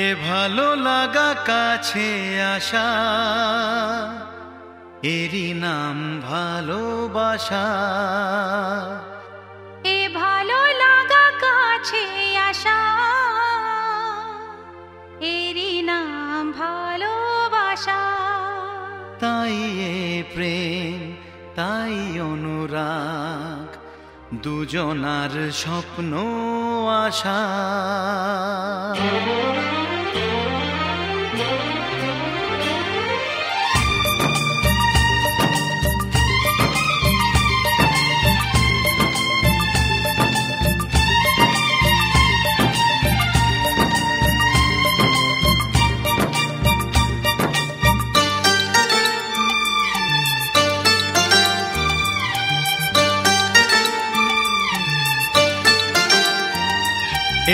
এ ভালো লাগা কাছে আসা, এরই নাম ভালোবাসা। এ ভালো লাগা কাছে আসা, এরই নাম ভালোবাসা। তাই এ প্রেম, তাই অনুরাগ, দুজনার স্বপ্ন আশা।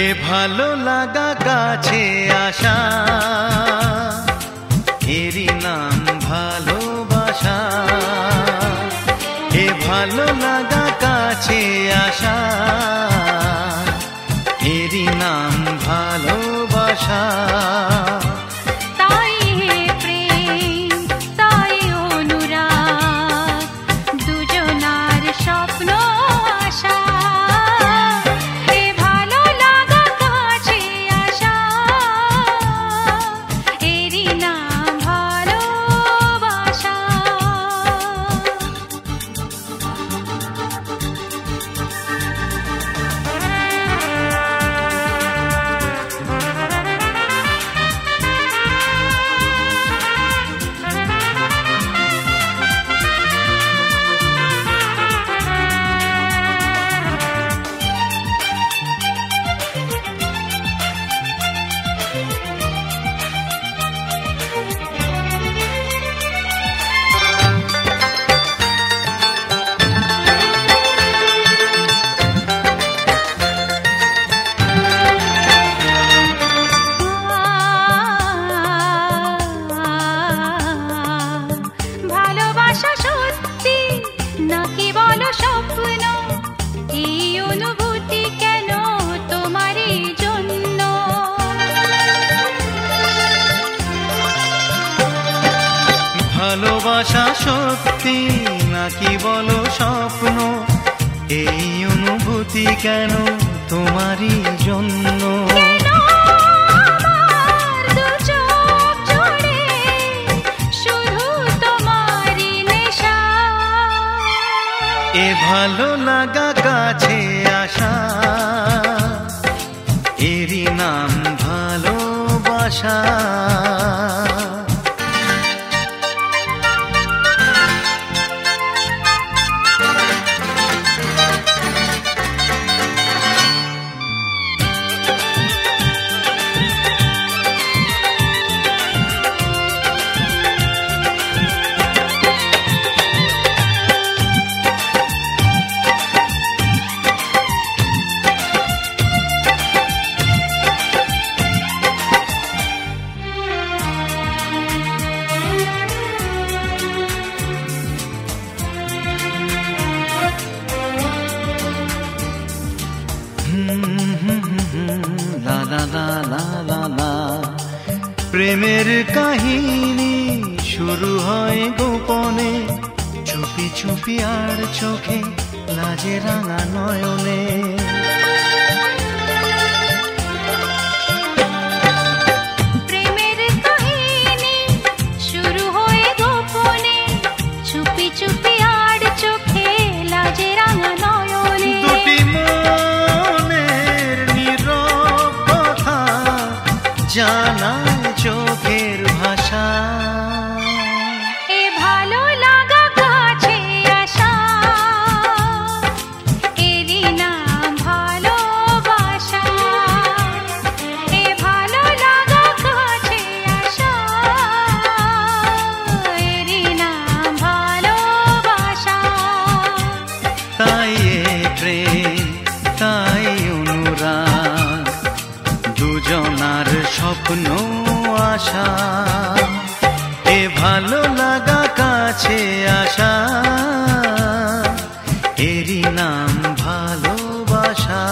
এ ভালো লাগা কাছে আসা, এরই নাম ভালোবাসা। এ ভালো লাগা কাছে আসা, এরই নাম ভালোবাসা। তাই হে প্রেম, তাই অনুরাগ, দুজনার স্বপ্ন আশা। এ ভালো লাগা কাছে আসা, এরই নাম ভালোবাসা। ভালোবাসা সত্যি নাকি বলো স্বপ্ন, এই অনুভূতি কেন তোমারই জন্য? ভালোবাসা সত্যি নাকি বলো স্বপ্ন, এই অনুভূতি কেন তোমারই জন্য? কেন আমার দু চোখ জুড়ে শুধু তোমারই নেশা? এ ভালো লাগা কাছে আসা, এরই নাম ভালোবাসা। লা লা লা লা লা লা। প্রেমের কাহিনী শুরু হয় গোপনে, চুপি চুপি আর চোখে লাজে রাঙা নয়নে। প্রেমের কাহিনী শুরু হয়ে গোপনে, চুপি চুপি আর চোখে লাজে রাঙা নয়নে। দুটি মনের নীরব কথা জানায় চোখের ভাষা। এ ভালো লাগা কাছে আসা, এরই নাম ভালোবাসা। এ ভালো লাগা কাছে আসা, এরই নাম ভালোবাসা। তাই এ প্রেম, তাই অনুরাগ, দুজনার স্বপ্ন আশা। এ ভালো লাগা কাছে আসা, এরই নাম ভালোবাসা।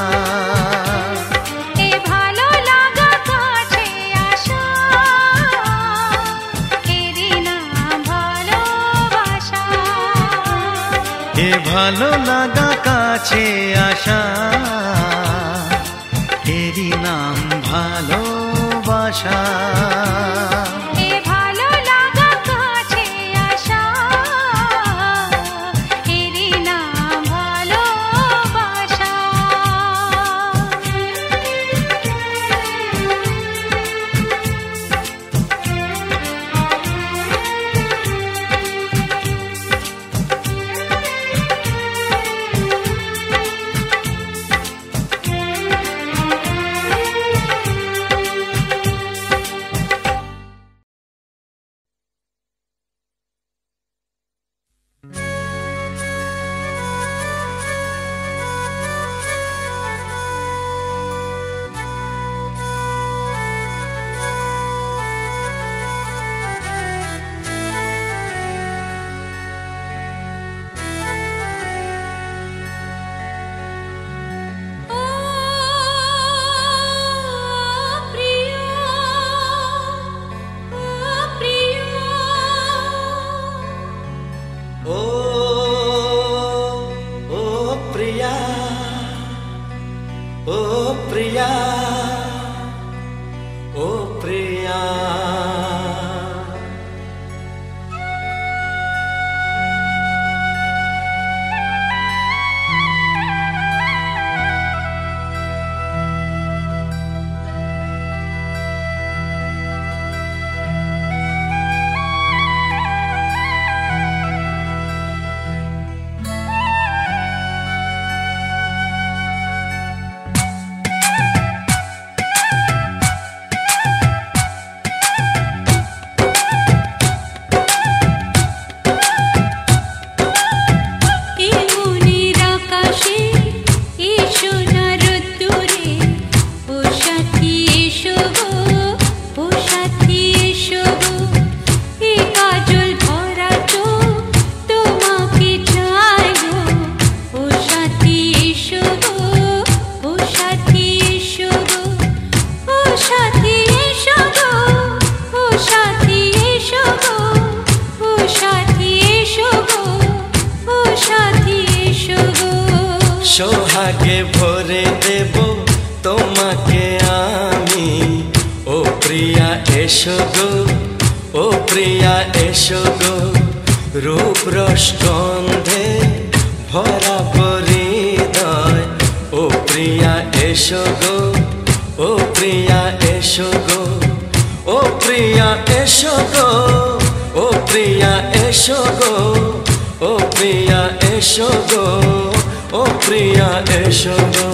এ ভালো লাগা কাছে এ ভালো লাগা কাছে আসা, এরই নাম ভালোবাসা। সোহাগে ভরে দেব তোমাকে আমি, ও প্রিয়া এসো গো, ও প্রিয়া এসো গো। রূপ রস গন্ধে ভরা হৃদয়, ও প্রিয়া এসো গো, ও প্রিয়া এসো গো, ও প্রিয়া এসো গো, ও প্রিয়া এসো গো, ও প্রিয়া এসো গো, ও প্রিয়া এসো গো।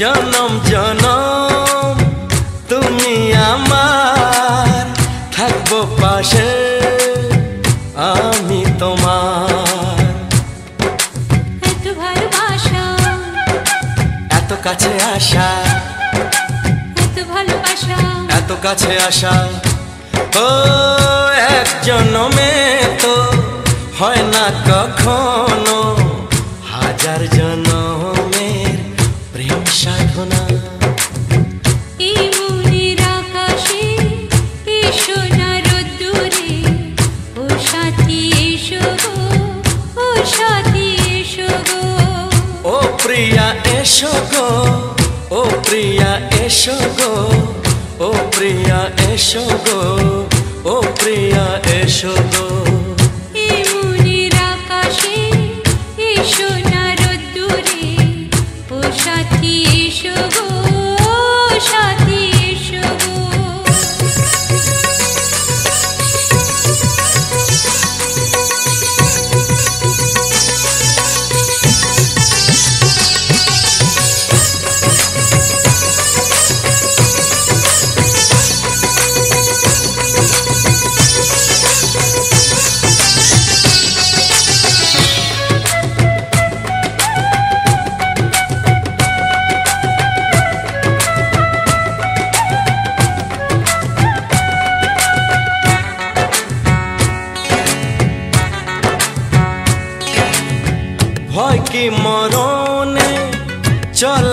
জনম জনম তুমি আমার, থাকবো পাশে আমি তোমার। এত ভালোবাসা, এত কাছে আসা, এত ভালোবাসা, এত কাছে আসা। ও এক জনমে তো হয় না কখনো, হাজার জনমের প্রেম সাধনা। এই মনের আকাশে এসো না রোদ্দুরে, ও সাথী এসো গো, ও সাথী এসো গো। ও প্রিয়া এসো গো, ও প্রিয়া এসো গো, ও প্রিয়া এসো গো, ও প্রিয়া এসো গো। এই মনের আকাশে এসো না রোদ্দুরে, ও সাথী এসো গো, ও সাথী এসো গো।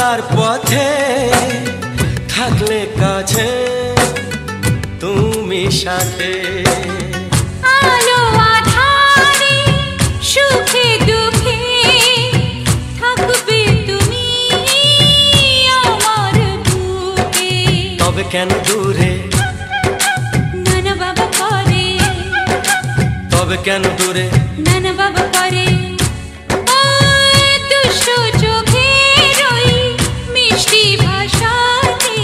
চলার পথে থাকলে কাছে তুমি সাথে আলো আধারে সুখে দুঃখে থাকবে তুমি আমার বুকে তবে কেন দূরে নানা বাবা করে তবে কেন দূরে নানা বাবা করে দুষ্ট চোখের ওই মিষ্টি ভাষাতে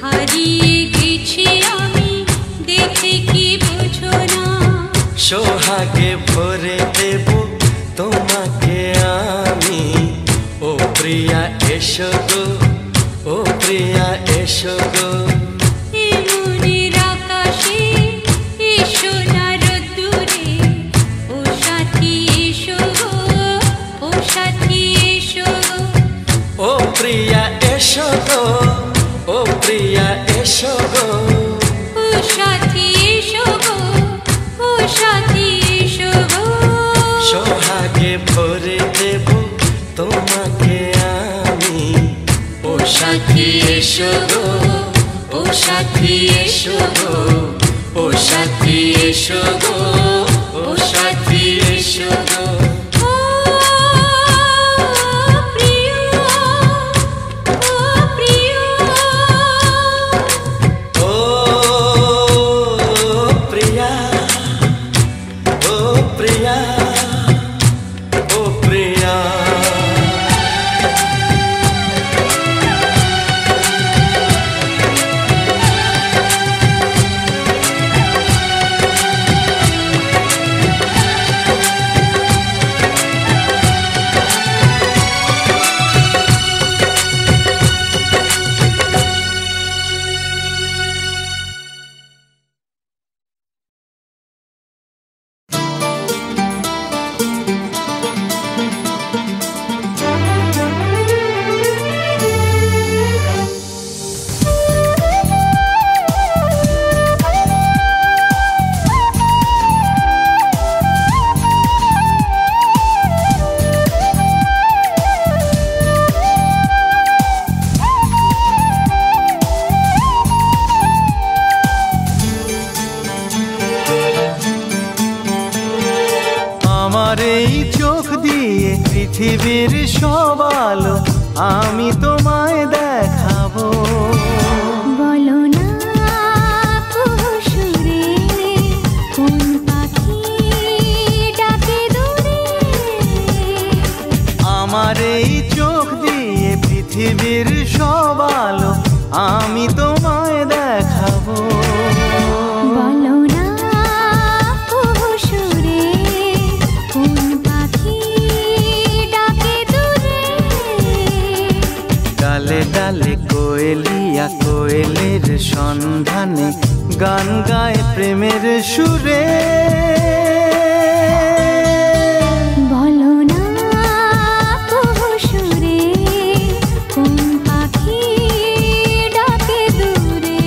হারিয়ে গেছি আমি দেখে কি বুঝো না সোহাগে ভরে দেব তোমাকে আমি ও প্রিয়া এসো গো ও প্রিয়া এসো গো মনের আকাশে এসো না রোদ্দুরে ও সাথী এসো গো ও সাথী এসো গো ও প্রিয়া এসো গো ও প্রিয়া এসো গো ও সাথী এসো গো ও সাথী এসো গো সোহাগে ভরে দেব তোমাকে আমি ও সাথী এসো গো ও সাথী এসো গো ও সাথী এসো গো ও সাথী এসো গো ও প্রিয় ও প্রিয় ও প্রিয়া ও প্রিয়া ও প্রিয়া আমার এই চোখ দিয়ে পৃথিবীর সব আলো আমি তোমায় দেখাবো বলো না সুরে কোন পাখি ডাকে দূরে আমার এই চোখ দিয়ে পৃথিবীর সব আলো আমি তোমায় দেখাবো বলো না সুরে কোন পাখি ডাকে দূরে ডালে ডালে কোয়েলিয়া কোয়েলের সন্ধানে গান গায় প্রেমের সুরে বলো না সুরে কোন পাখি ডাকে দূরে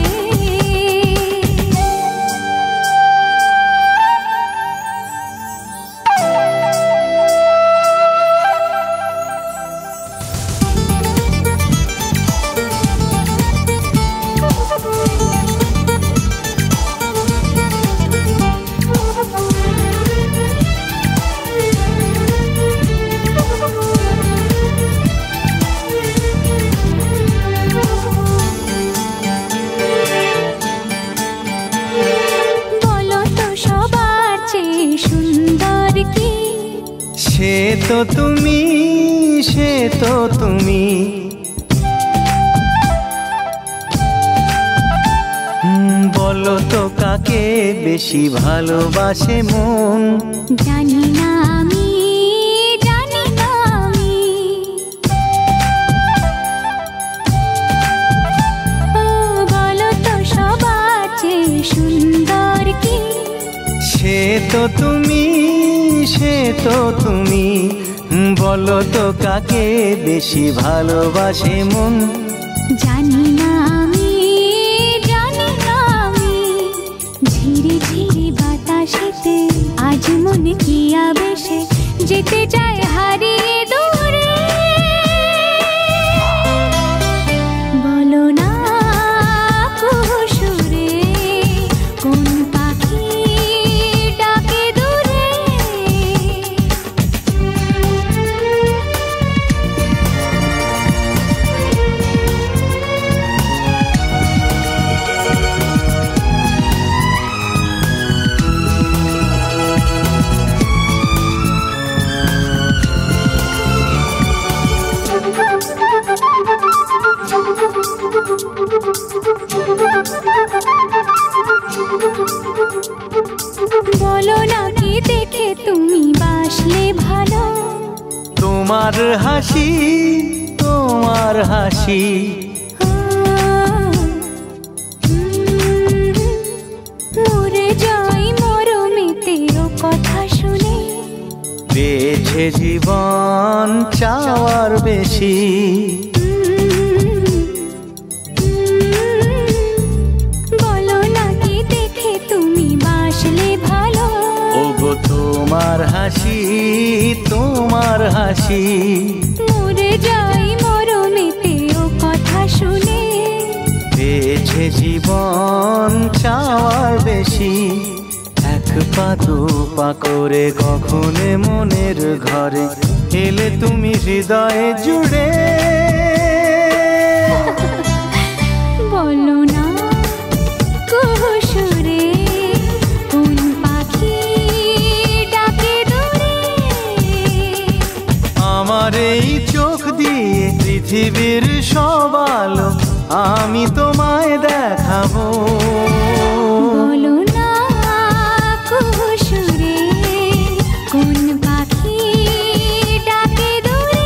বলো তো সবার চেয়ে সুন্দর কি সে তো তুমি সে তো তুমি বলো তো কাকে বেশি ভালোবাসে মন জানি না আমি জানি না আমি ও বলো তো সবার চেয়ে সুন্দর কি সে তো তুমি সে তো তুমি বলো তো কাকে বেশি ভালোবাসে মন জানি না আমি জানি না আমি ঝিরি ঝিরি বাতাসেতে আজ মনে কি আবেশে যেতে চায় হারিয়ে দূরে বলো না কি দেখে তুমি বাসলে ভালো, তোমার হাসি তোমার হাসি মরে যাই মরমেতে ও কথা শুনে, পেয়েছে জীবন চাওয়ার বেশি। বলো না কি দেখে তুমি বাসলে ভালো, ওগো তোমার হাসি তোমার হাসি মরে যাই মরমেতে ও কথা শুনে, পেয়েছে জীবন চাওয়ার বেশি। এক পা দু পা করে কখনে মনের ঘরে এলে তুমি হৃদয়ে জুড়ে। বলো না কুহুসুরে কোন পাখি ডাকে দূরে, আমার এই চোখ দিয়ে পৃথিবীর সব আলো আমি তোমায় দেখাবো। বলো না কুহুসুরে কোন পাখি ডাকে দূরে।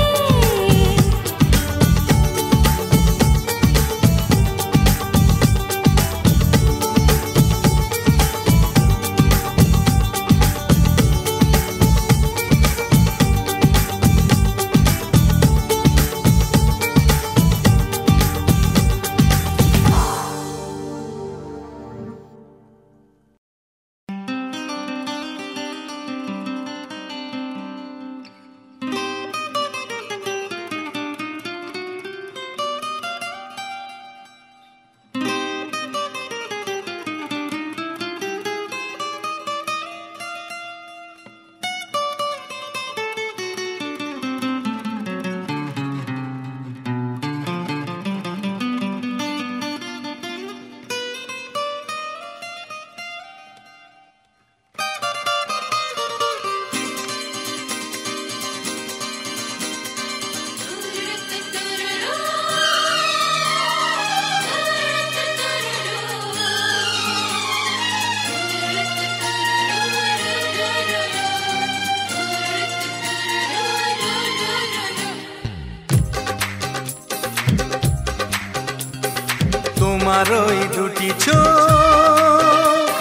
তোমার ওই দুটি চোখ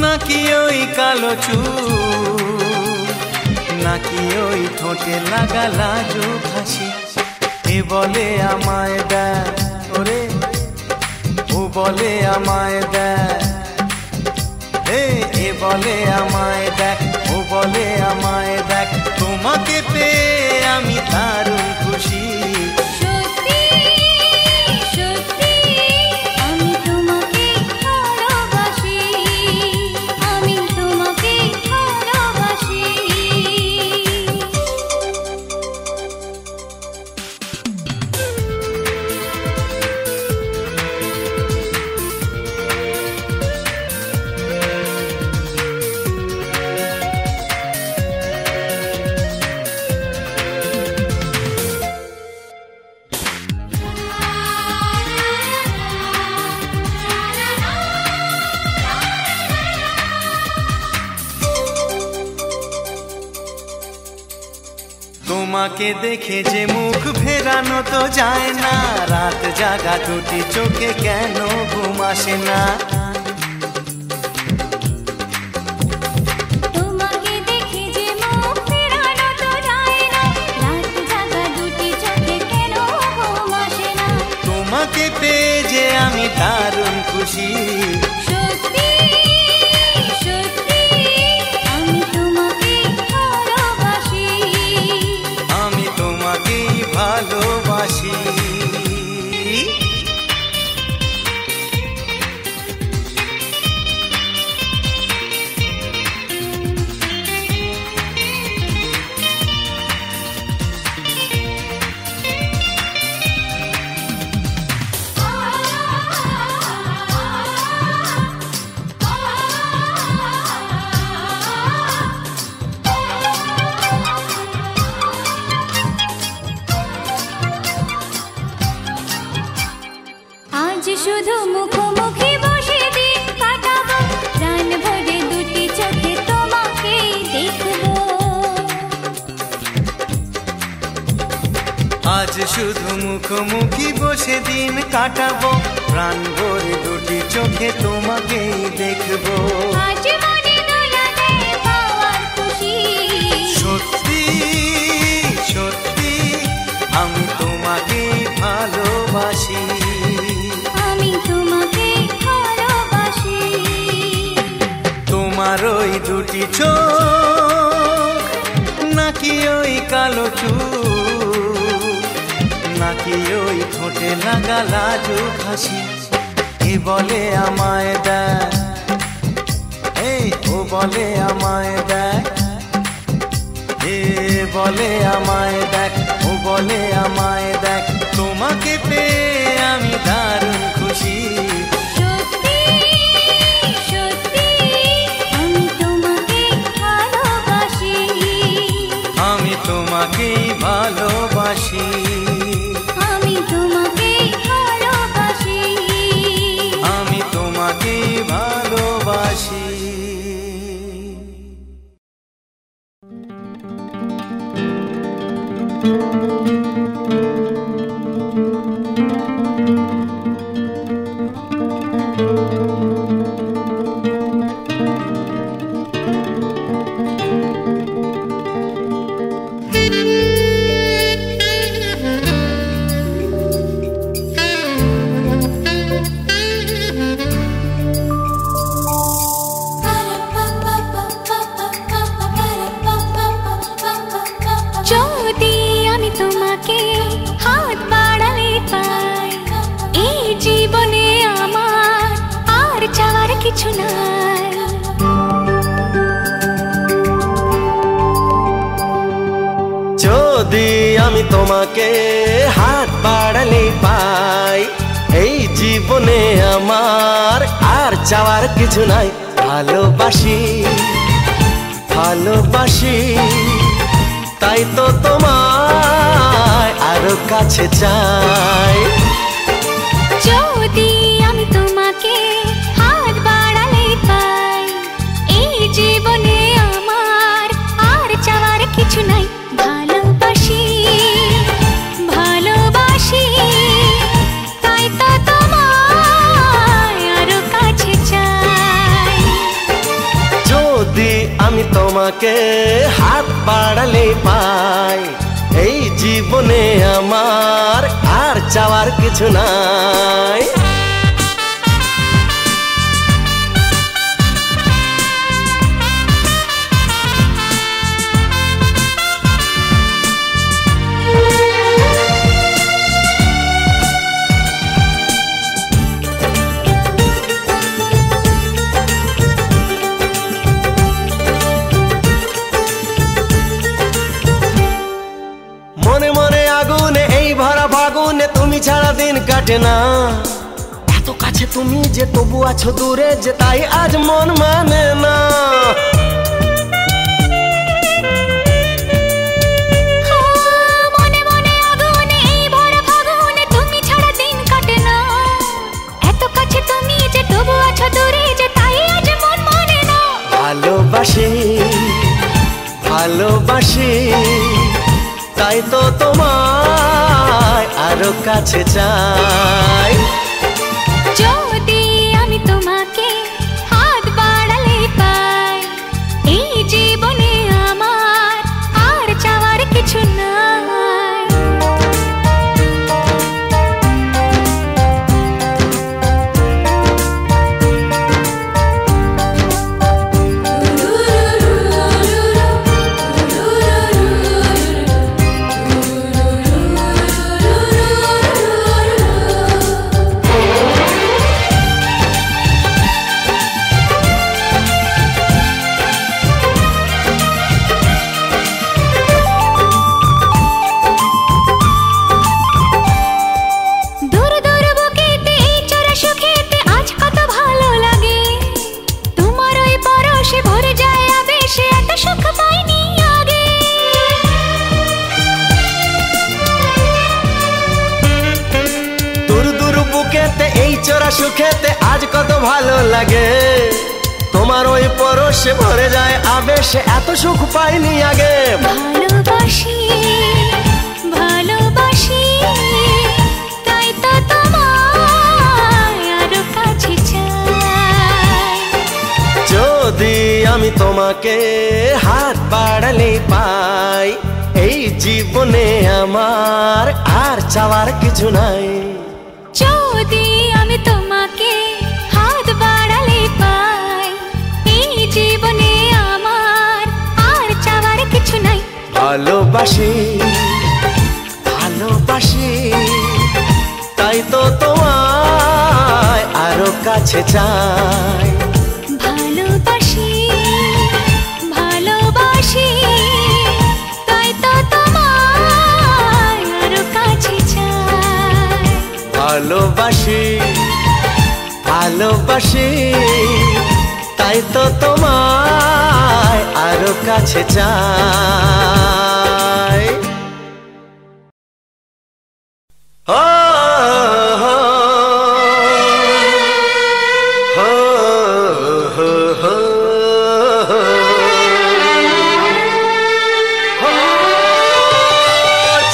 নাকি ওই কালো চুল, নাকি ওই ঠোঁটে লাগা লাজুক হাসি, এ বলে আমায় দেয় ওরে ও বলে আমায় দেয়, এ বলে আমায় দেখ ও বলে আমায় দেখ, তোমাকে পেয়ে আমি দারুণ খুশি। সত্যি সত্যি আমি তোমাকে ভালোবাসি, আমি তোমাকে ভালোবাসি। তোমাকে দেখে যে মুখ ফেরানো তো যায় না, রাত জাগা দুটি চোখে কেন ঘুম আসে না। তোমাকে দেখে যে মুখ ফেরানো তো যায় না, রাত জাগা দুটি চোখে কেন ঘুম আসে না। তোমাকে পেয়ে যে আমি দারুণ খুশি। সত্যি সত্যি আমি তোমাকে ভালোবাসি, আমি তোমাকেই ভালোবাসি। আ শুধু মুখোমুখি বসে দিন কাটাবো, প্রাণ ভরে দুটি চোখে তোমাকেই দেখবো। আজ মনে দোলা দেয় পাওয়ার খুশি, সত্যি সত্যি আমি তোমাকেই ভালোবাসি, আমি তোমাকে ভালোবাসি। তোমার ওই দুটি চোখ নাকি ওই কালো চুল, নাকি ওই ঠোঁটে লাগা লাজুক হাসি, এ বলে আমায় দেখ, এই ও বলে আমায় দেখ, এ বলে আমায় দেখ, ও বলে আমায় দেখ, তোমাকে পেয়ে আমি দারুণ খুশি। সত্যি সত্যি আমি তোমাকে ভালোবাসি, আমি তোমাকেই ভালোবাসি, আমি তোমাকে ভালোবাসি, আমি তোমাকেই ভালোবাসি। যদি আমি তোমাকে হাত বাড়ালে পাই, এই জীবনে আমার আর চাওয়ার কিছু নাই। যদি আমি তোমাকে হাত বাড়ালে পাই, এই জীবনে আমার আর চাওয়ার কিছু নাই। ভালোবাসি ভালোবাসি তাই তো তোমায় আরো কাছে চাই। যদি আমি তোমাকে হাত বাড়ালে পাই, এই জীবনে আমার আর চাওয়ার কিছু নাই। ভালোবাসি ভালোবাসি তাই তো তোমায় আরো কাছে চাই। যদি আমি তোমাকে হাত বাড়ালে পাই, এই জীবনে আমার আর চাওয়ার কিছু নাই। মনে মনে আগুনে এই ভরা ফাগুনে তুমি ছাড়া দিন কাটে না। এত কাছে তুমি যে তবু আছো দূরে, যে তাই আজ মন মানে না। মনে মনে আগুনে এই ভরা ফাগুনে তুমি ছাড়া দিন কাটে না। এত কাছে তুমি যে তবু আছো দূরে, যে তাই আজ মন মানে না। ভালোবাসি ভালোবাসি তাই তো তোমায় আরো কাছে চাই। যদি আমি তোমাকে হাত বাড়ালে পাই, এই জীবনে আমার আর চাওয়ার কিছু নাই। চোরা সুখেতে আজ কত ভালো লাগে, তোমার ওই পরশে ভরে যায় আবেশে, এত সুখ পাইনি আগে। ভালোবাসি ভালোবাসি যদি আমি তোমাকে হাত বাড়ালে পাই, এই জীবনে আমার আর চাওয়ার কিছু নাই। যদি আমি তোমাকে হাত বাড়ালে পাই, এই জীবনে আমার আর চাওয়ার কিছু নাই। ভালোবাসি ভালোবাসি তাই তো তোমায় আরো কাছে চাই। ভালোবাসি ভালোবাসি তাই তো তোমায় আরো কাছে চাই। ভালোবাসি ভালোবাসি তাই তো তোমায় আরো কাছে চাই। ও হো হো হো হো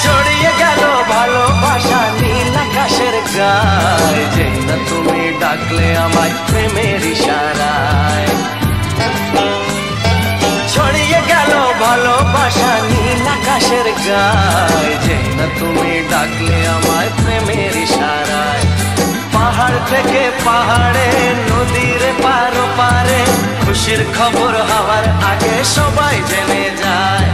ছড়িয়ে গেল ভালোবাসা নীল আকাশের গায়ে, যেই না তুমি ডাকলে আমায় প্রেমের ইশারায়। ছড়িয়ে গেল ভালোবাসা নীল আকাশের গায়ে, যেই না তুমি ডাকলে আমায় প্রেমের ইশারায়। পাহাড় থেকে পাহাড়ে নদীর পার পারে খুশির খবর হওয়ার আগে সবাই জেনে যায়।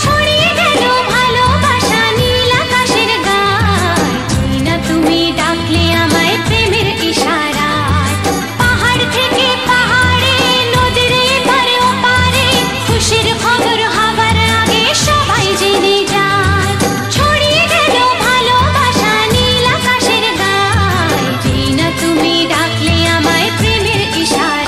ছড়িয়ে গেল ভালোবাসা নীল আকাশের গায়ে, যেই না তুমি ডাকলে আমায় প্রেমের ইশারায়। পাহাড় থেকে পাহাড়ে নদীর এপারে ওপারে খুশির খবর হবার আগে সবাই জেনে যায়। ছড়িয়ে গেল ভালোবাসা নীল আকাশের গায়ে, যেই না তুমি ডাকলে আমায় প্রেমের ইশারায়।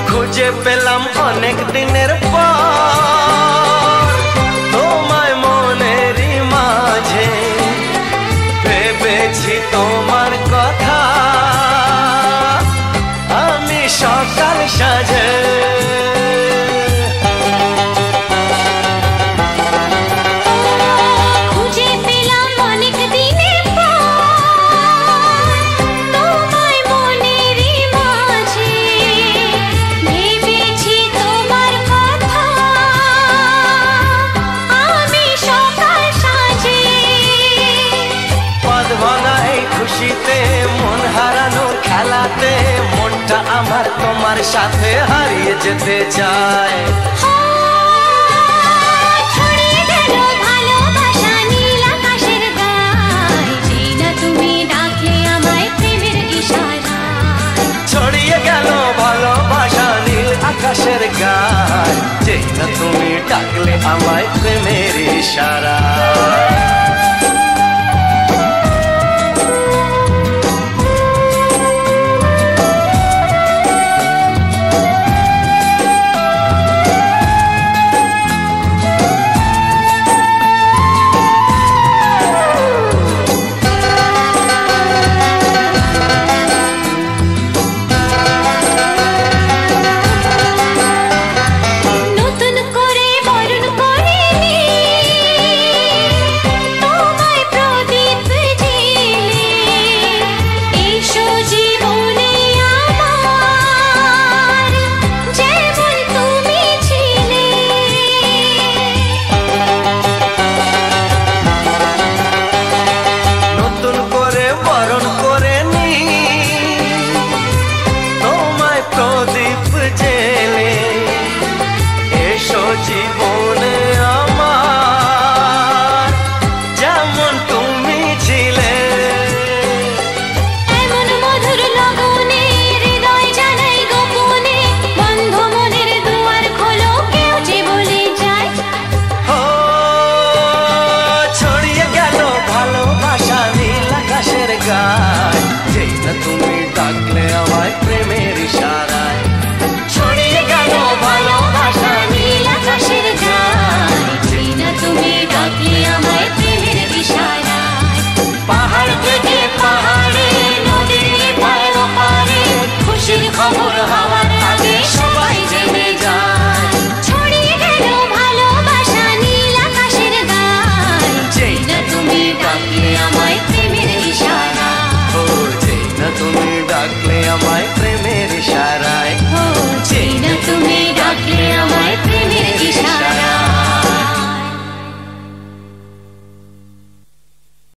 খুঁজে পেলাম অনেক দিনের পর তোমায় মনেরই মাঝে, ভেবেছি তোমার কথা আমি সকাল সাজে। খুঁজে পেলাম অনেক দিনের পর তোমায় মনেরই মাঝে, ভেবেছি তোমার কথা আমি সকাল সাজে। পদ ভাঙা এই খুশিতে মন হারানোর খেলাতে মনটা আমার তোমার সাথে হারিয়ে যেতে চায়। ছড়িয়ে গেল ভালোবাসা নীল আকাশের গায়ে, যেই না তুমি ডাকলে আমায় প্রেমের ইশারায়। ছড়িয়ে গেল ভালোবাসা নীল আকাশের গায়ে, যেই না তুমি ডাকলে আমায় প্রেমের ইশারায়।